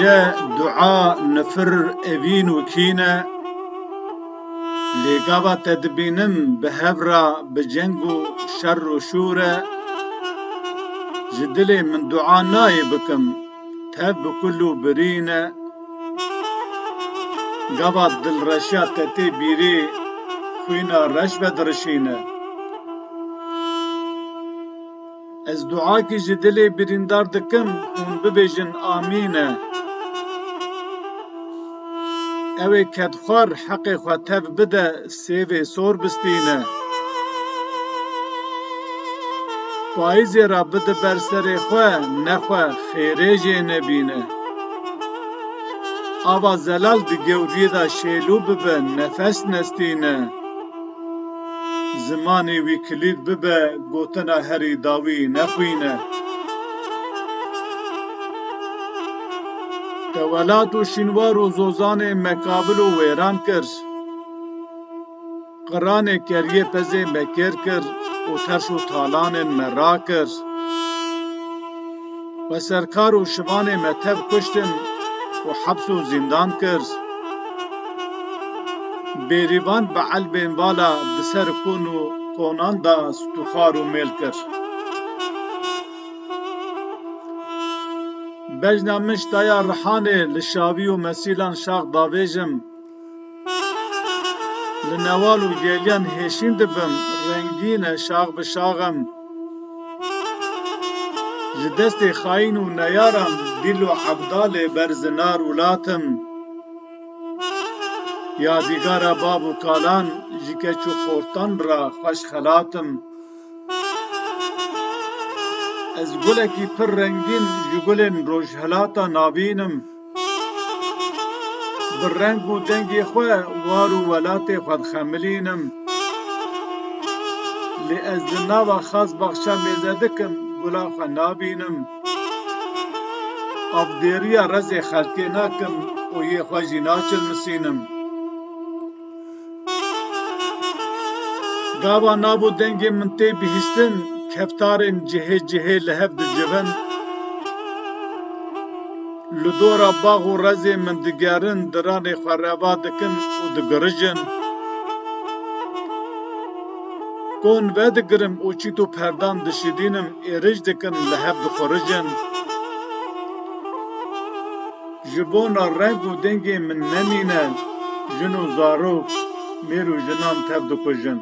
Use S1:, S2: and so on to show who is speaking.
S1: Bêje du'a nifir evîn û kîne, lêgava te dibînim bi hevra bi ceng û şer û şûr e. Ji dilê min du'a nayê bikim, tev bi kul û birîn e. Gava dilreşiya te tê bîrî, xwîna reş vedirişîne. Ez duakî ji dilê birîndar dikim, hûn bibêjin amîn e. Ew ê kedxwar heqê xwe tev bide, sêvê sor bistîne. Paîzê ra bide ber serê xwe, nexwe xêrê jê nebîne. Ava zelal di gewriyê da şêlû bibe, nefes nestîne. Zimanê wî kilîd bibe, gotina herî dawî nexwîne. Te welat û şînwar û zozanê me kabil û wêran kir. Qiranê keriyê pezê me kêr kir û terş û talanên me rakir. Weserkar û şivanê me tev kuştin û heps û zindan kir. Bêrîvan bi elbên vala bi ser kon û konan da stûxar û mêl kir. Bejna min ji daya Rihanê li şavî û mesîlan şax davêjim. Li newal û gêliyan hêşîn dibim, rengîn e şax bi şaxim. Ji destê xayîn û neyaran, dîl û hebdalê ber zinar û latim. Yadîgara bav û kalan, ji keç û xortan ra xweş xelatim. Ez gulekî pir rengîn ji gulên rojhilata navînim. Bi reng û dengê xwe war û welatê xwe dixemilînim. Lê ez di nava Xazbaxşa mêze dikim, gula xwe nabînim. Avdêriya rezê xelkê nakim û yê xwe jî naçilmisînim. Gava nav û dengê min tê bihîstin, keftarên cihê cihê li hev dicivin. Li dora bax û rezê min digerin, diranê xwe reva dikin û digirijin. Kon vedigirim û çît û perdan dişidînim, êrij dikin li hev dixurijin. Ji bona reng û dengê min nemîne, jin û zarok, mêr û jinan tev dikujin.